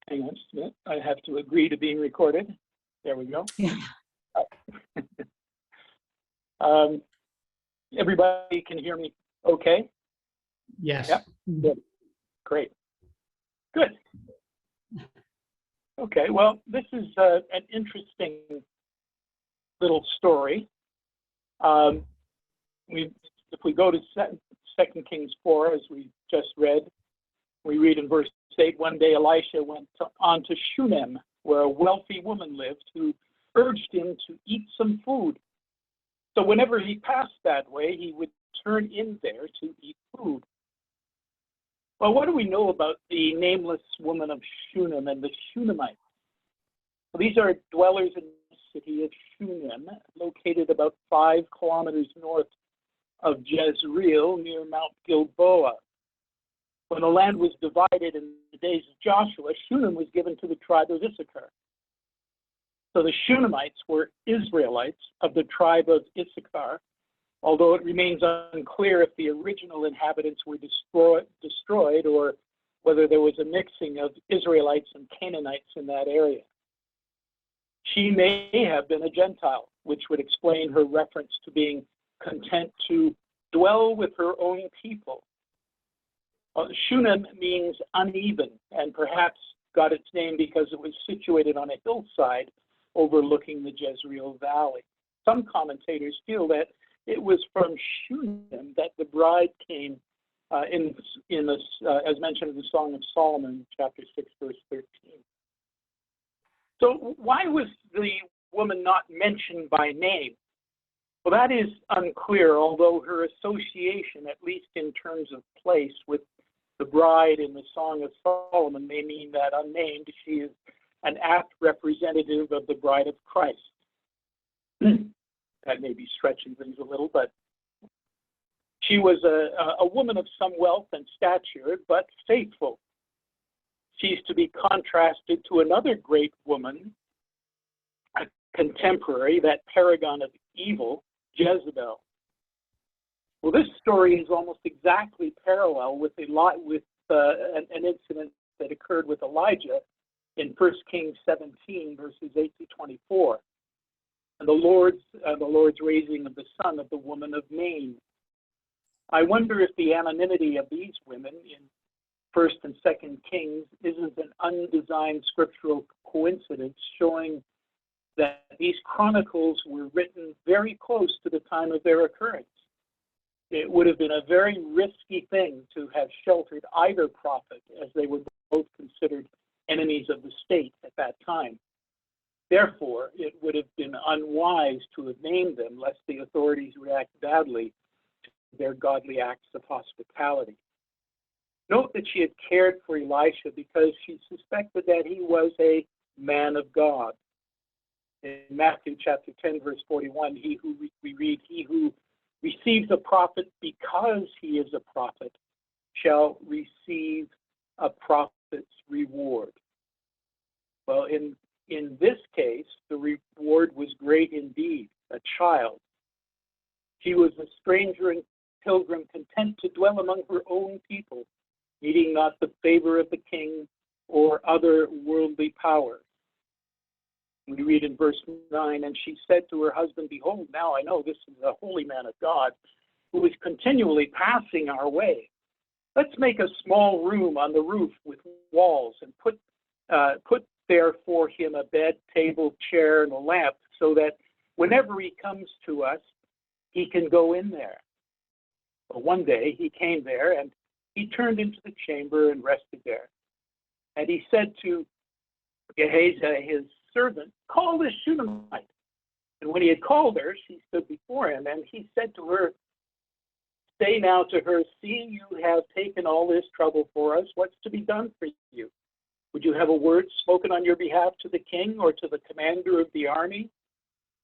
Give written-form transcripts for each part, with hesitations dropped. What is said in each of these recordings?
Hang on just a minute. I have to agree to being recorded. There we go. Yeah. Everybody can hear me okay? Yes. Yep. Good. Great. Good. Okay, well, this is an interesting little story. If we go to 2 Kings 4, as we just read, we read in verse 8, one day Elisha went on to Shunem, where a wealthy woman lived, who urged him to eat some food. So whenever he passed that way, he would turn in there to eat food. Well, what do we know about the nameless woman of Shunem and the Shunemites? Well, these are dwellers in the city of Shunem, located about 5 kilometers north of Jezreel, near Mount Gilboa. When the land was divided in the days of Joshua, Shunem was given to the tribe of Issachar. So the Shunemites were Israelites of the tribe of Issachar, although it remains unclear if the original inhabitants were destroyed or whether there was a mixing of Israelites and Canaanites in that area. She may have been a Gentile, which would explain her reference to being content to dwell with her own people. Shunem means uneven, and perhaps got its name because it was situated on a hillside overlooking the Jezreel Valley. Some commentators feel that it was from Shunem that the bride came in this, as mentioned in the Song of Solomon, chapter 6, verse 13. So why was the woman not mentioned by name? Well, that is unclear, although her association, at least in terms of place, with the bride in the Song of Solomon may mean that unnamed, she is an apt representative of the bride of Christ. That may be stretching things a little, but she was a woman of some wealth and stature, but faithful. She's to be contrasted to another great woman, a contemporary, that paragon of evil, Jezebel. Well, this story is almost exactly parallel with an incident that occurred with Elijah in 1 Kings 17, verses 8 to 24, and the Lord's raising of the son of the woman of Nain. I wonder if the anonymity of these women in 1 and 2 Kings isn't an undesigned scriptural coincidence, showing that these chronicles were written very close to the time of their occurrence. It would have been a very risky thing to have sheltered either prophet, as they were both considered enemies of the state at that time. Therefore, it would have been unwise to have named them, lest the authorities react badly to their godly acts of hospitality. Note that she had cared for Elisha because she suspected that he was a man of God. In Matthew chapter 10, verse 41, we read, he who receives a prophet because he is a prophet shall receive a prophet's reward. Well, in this case, the reward was great indeed, a child. She was a stranger and pilgrim, content to dwell among her own people, needing not the favor of the king or other worldly power. We read in verse 9, and she said to her husband, behold, now I know this is a holy man of God who is continually passing our way. Let's make a small room on the roof with walls and put there for him a bed, table, chair, and a lamp, so that whenever he comes to us, he can go in there. But one day he came there, and he turned into the chamber and rested there. And he said to Gehazi, his servant, call this Shunammite. And when he had called her, she stood before him, and he said to her, say now to her, see, you have taken all this trouble for us. What's to be done for you? Would you have a word spoken on your behalf to the king or to the commander of the army?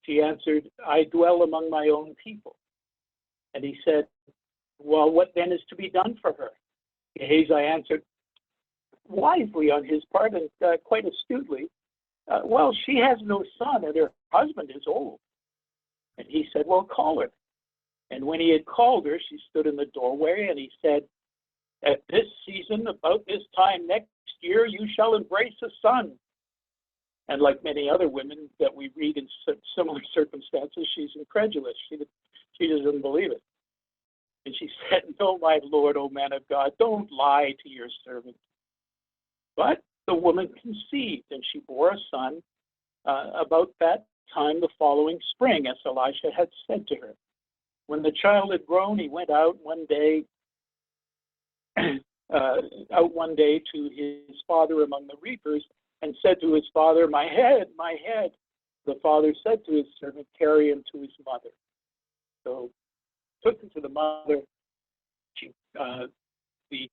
She answered, I dwell among my own people. And he said, well, what then is to be done for her? Gehazi answered, wisely on his part and quite astutely, well, she has no son and her husband is old. And he said, well, call her. And when he had called her, she stood in the doorway, and he said, at this season, about this time next year you shall embrace a son. And like many other women that we read in similar circumstances, she's incredulous. She doesn't believe it. And she said, no, my Lord, O man of God, don't lie to your servant. But the woman conceived, and she bore a son about that time the following spring, as Elisha had said to her. When the child had grown, he went out one day to his father among the reapers, and said to his father, my head, my head. The father said to his servant, carry him to his mother. So took him to the mother. The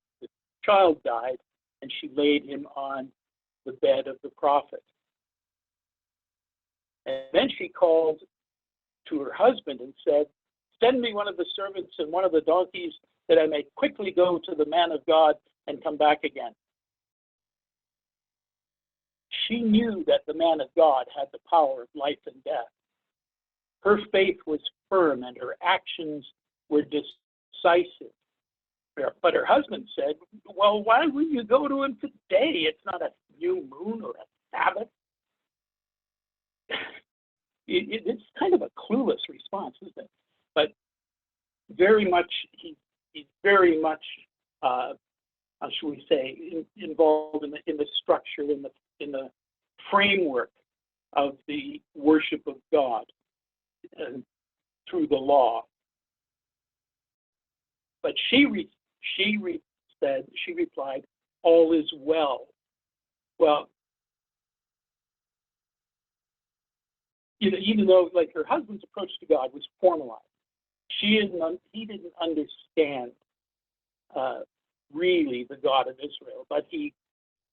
child died, and she laid him on the bed of the prophet. And then she called to her husband and said, send me one of the servants and one of the donkeys, that I may quickly go to the man of God and come back again. She knew that the man of God had the power of life and death. Her faith was firm and her actions were decisive. But her husband said, well, why would you go to him today? It's not a new moon or a Sabbath. It's kind of a clueless response, isn't it? But very much, he's very much, how should we say, involved in the structure, in the framework of the worship of God through the law. But she replied, all is well. Well, even though like her husband's approach to God was formalized, he didn't understand really the God of Israel, but he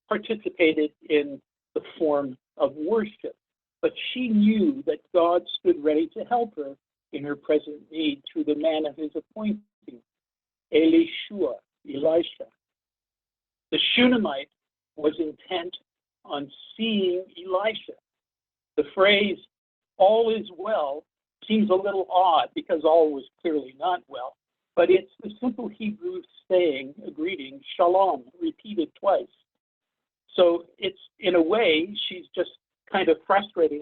participated in the form of worship. But she knew that God stood ready to help her in her present need through the man of his appointing, Elisha. The Shunammite was intent on seeing Elisha. The phrase, all is well, seems a little odd because all was clearly not well, but it's the simple Hebrew saying, a greeting, shalom, repeated twice. So it's, in a way, she's just kind of frustrated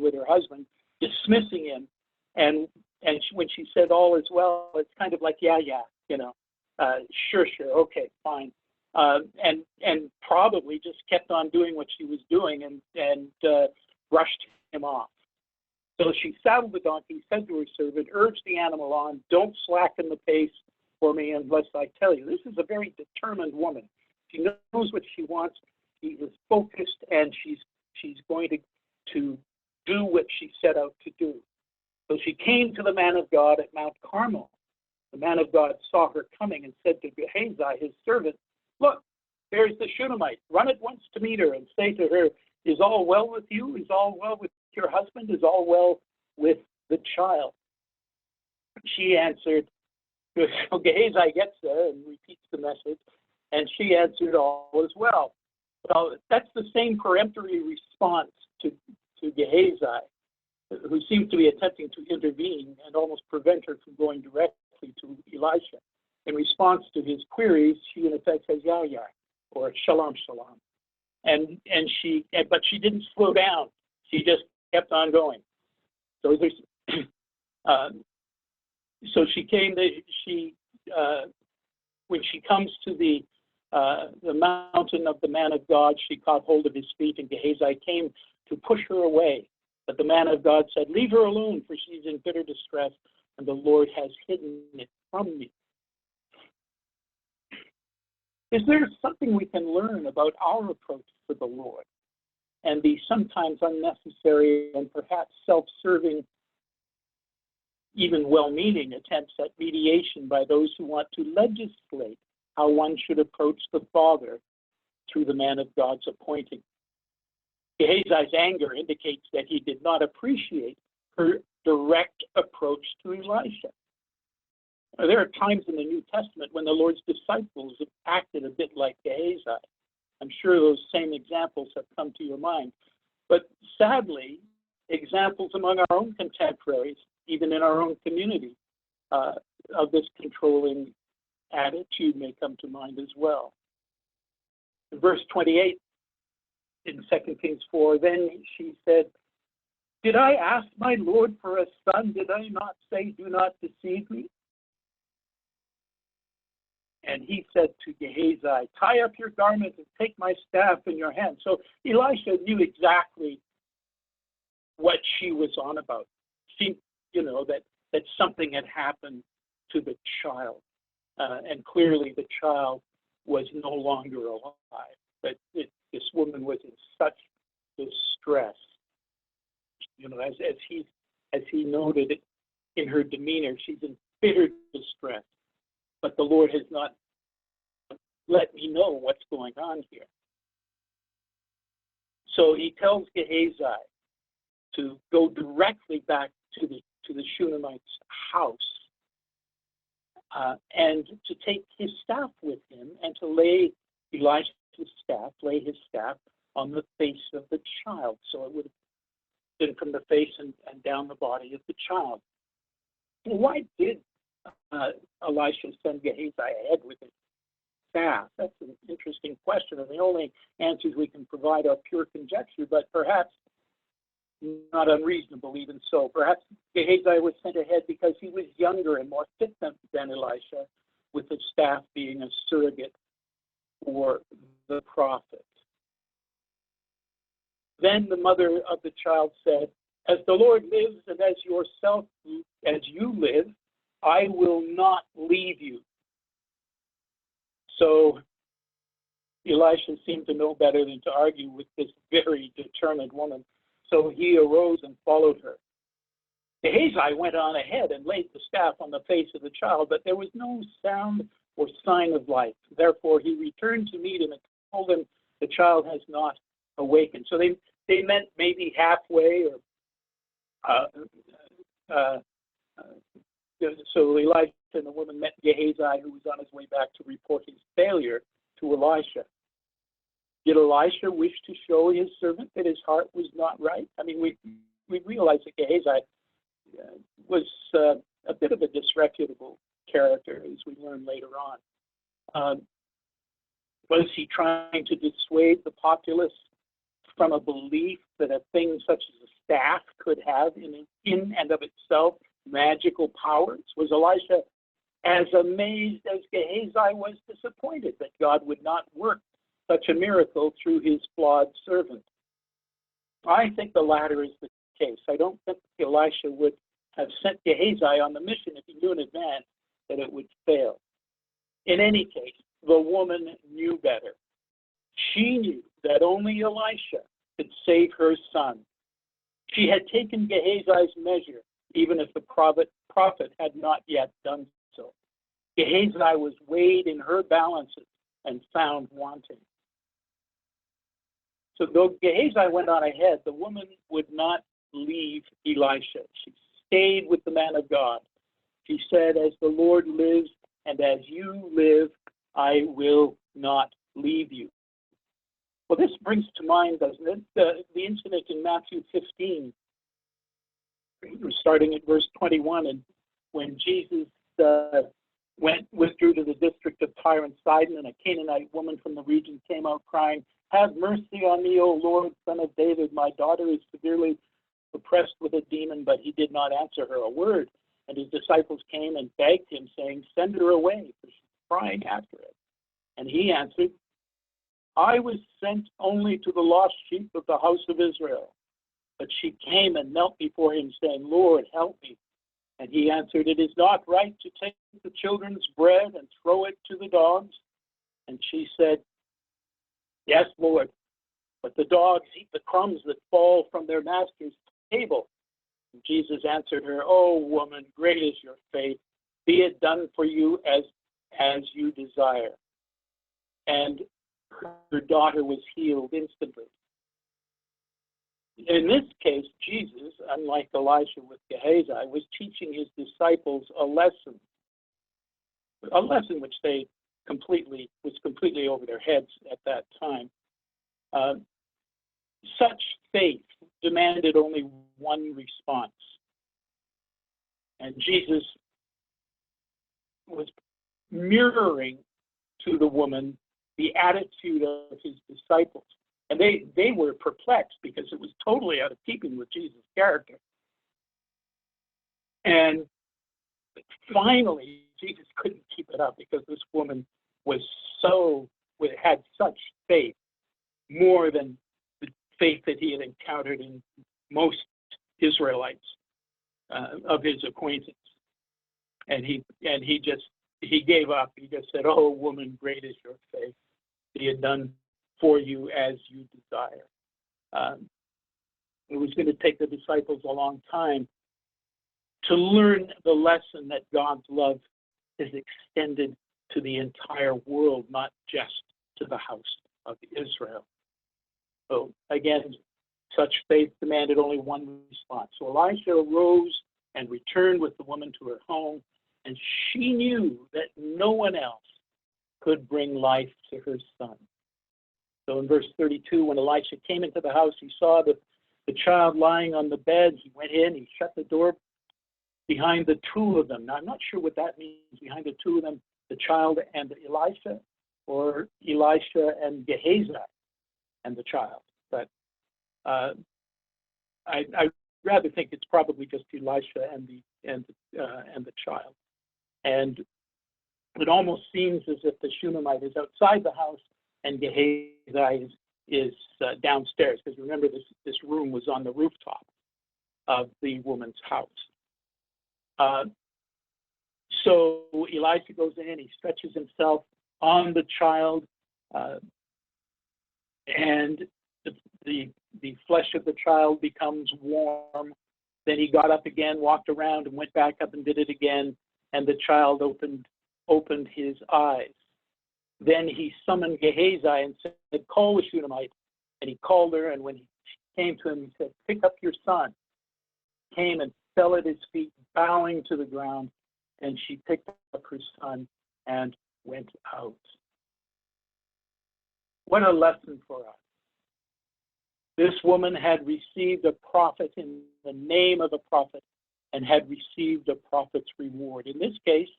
with her husband, dismissing him. And when she said all is well, it's kind of like, yeah, sure, okay, fine. And probably just kept on doing what she was doing and brushed him off. So she saddled the donkey, said to her servant, urge the animal on, don't slacken the pace for me unless I tell you. This is a very determined woman. She knows what she wants. She is focused, and she's going to do what she set out to do. So she came to the man of God at Mount Carmel. The man of God saw her coming and said to Gehazi, his servant, look, there's the Shunammite. Run at once to meet her and say to her, is all well with you? Is all well with your husband? Is all well with the child? She answered, so Gehazi gets there and repeats the message, and she answered, all is well. Well, that's the same peremptory response to Gehazi, who seems to be attempting to intervene and almost prevent her from going directly to Elisha. In response to his queries, she in effect says, yah, or shalom. But she didn't slow down. She just kept on going. So so she came. When she comes to the mountain of the man of God, she caught hold of his feet, and Gehazi came to push her away. But the man of God said, leave her alone, for she's in bitter distress, and the Lord has hidden it from me. Is there something we can learn about our approach to the Lord and the sometimes unnecessary and perhaps self-serving, even well-meaning attempts at mediation by those who want to legislate how one should approach the Father through the man of God's appointing? Gehazi's anger indicates that he did not appreciate her direct approach to Elisha. There are times in the New Testament when the Lord's disciples have acted a bit like Gehazi. I'm sure those same examples have come to your mind. But sadly, examples among our own contemporaries, even in our own community, of this controlling attitude may come to mind as well. In verse 28 in 2 Kings 4, then she said, did I ask my Lord for a son? Did I not say, do not deceive me? And he said to Gehazi, tie up your garment and take my staff in your hand. So Elisha knew exactly what she was on about. She, that something had happened to the child. And clearly the child was no longer alive. But this woman was in such distress. As he noted it in her demeanor, she's in bitter distress. But the Lord has not let me know what's going on here. So he tells Gehazi to go directly back to the Shunamite's house and to take his staff with him and to lay his staff on the face of the child. So it would have been from the face and down the body of the child. Why did Elisha send Gehazi ahead with his staff? That's an interesting question, and the only answers we can provide are pure conjecture, but perhaps not unreasonable even so. Perhaps Gehazi was sent ahead because he was younger and more fit than Elisha, with the staff being a surrogate for the prophet. Then the mother of the child said, as the Lord lives and as you live, I will not leave you. So Elisha seemed to know better than to argue with this very determined woman. So he arose and followed her. Gehazi went on ahead and laid the staff on the face of the child, but there was no sound or sign of life. Therefore he returned to meet him and told him the child has not awakened. So they met maybe halfway, or so Elisha and the woman met Gehazi, who was on his way back to report his failure to Elisha. Did Elisha wish to show his servant that his heart was not right? I mean, we realize that Gehazi was a bit of a disreputable character, as we learn later on. Was he trying to dissuade the populace from a belief that a thing such as a staff could have in and of itself magical powers? Was Elisha as amazed as Gehazi was disappointed that God would not work such a miracle through his flawed servant? I think the latter is the case. I don't think Elisha would have sent Gehazi on the mission if he knew in advance that it would fail. In any case, the woman knew better. She knew that only Elisha could save her son. She had taken Gehazi's measure, even if the prophet had not yet done so. Gehazi was weighed in her balances and found wanting. So though Gehazi went on ahead, the woman would not leave Elisha. She stayed with the man of God. She said, as the Lord lives and as you live, I will not leave you. Well, this brings to mind, doesn't it, the incident in Matthew 15, starting at verse 21, and when Jesus withdrew to the district of Tyre and Sidon, and a Canaanite woman from the region came out crying, have mercy on me, O Lord, son of David. My daughter is severely oppressed with a demon. But he did not answer her a word. And his disciples came and begged him, saying, send her away, for she's crying after it. And he answered, I was sent only to the lost sheep of the house of Israel. But she came and knelt before him, saying, Lord, help me. And he answered, it is not right to take the children's bread and throw it to the dogs. And she said, yes, Lord, but the dogs eat the crumbs that fall from their master's table. And Jesus answered her, oh, woman, great is your faith. Be it done for you as you desire. And her daughter was healed instantly. In this case, Jesus, unlike Elisha with Gehazi, was teaching his disciples a lesson which they was completely over their heads at that time. Such faith demanded only one response. And Jesus was mirroring to the woman the attitude of his disciples. And they were perplexed because it was totally out of keeping with Jesus' character. And finally, Jesus couldn't keep it up because this woman had such faith, more than the faith that he had encountered in most Israelites of his acquaintance. And he gave up. He just said, "Oh, woman, great is your faith. He had done for you as you desire." It was going to take the disciples a long time to learn the lesson that God's love is extended to the entire world, not just to the house of Israel. So again, such faith demanded only one response. So Elisha arose and returned with the woman to her home, and she knew that no one else could bring life to her son. So in verse 32, when Elisha came into the house, he saw the child lying on the bed. He went in, he shut the door behind the two of them. Now, I'm not sure what that means, behind the two of them, the child and Elisha, or Elisha and Gehazi and the child. But I rather think it's probably just Elisha and the child. And it almost seems as if the Shunammite is outside the house and Gehazi is downstairs, because remember this room was on the rooftop of the woman's house. So Elisha goes in, he stretches himself on the child, and the flesh of the child becomes warm. Then he got up again, walked around, and went back up and did it again, and the child opened his eyes. Then he summoned Gehazi and said, "Call the Shunammite." And he called her, and when he came to him, he said, "Pick up your son." Came and fell at his feet, bowing to the ground, and she picked up her son and went out. What a lesson for us. This woman had received a prophet in the name of a prophet and had received a prophet's reward. In this case,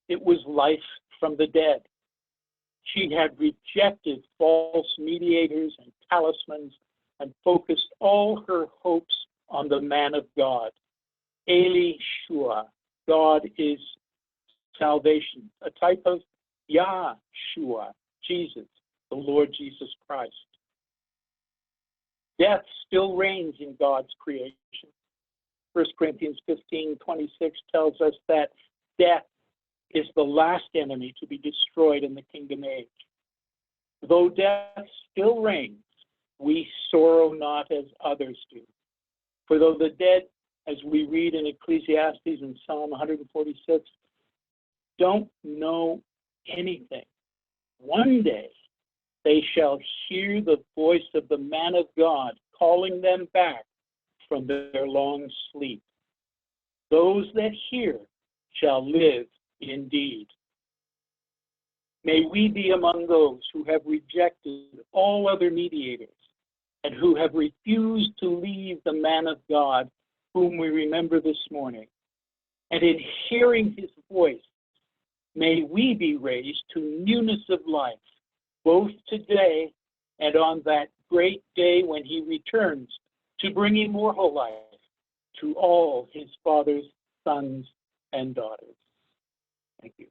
it was life from the dead. She had rejected false mediators and talismans and focused all her hopes on the man of God. Elisha, God is salvation, a type of Yahshua, Jesus, the Lord Jesus Christ. Death still reigns in God's creation. 1 Corinthians 15:26 tells us that death is the last enemy to be destroyed in the kingdom age. Though death still reigns, we sorrow not as others do. For though the dead, as we read in Ecclesiastes and Psalm 146, don't know anything, one day they shall hear the voice of the man of God calling them back from their long sleep. Those that hear shall live indeed. May we be among those who have rejected all other mediators and who have refused to leave the man of God whom we remember this morning. And in hearing his voice, may we be raised to newness of life, both today and on that great day when he returns to bring immortal life to all his Father's sons and daughters. Thank you.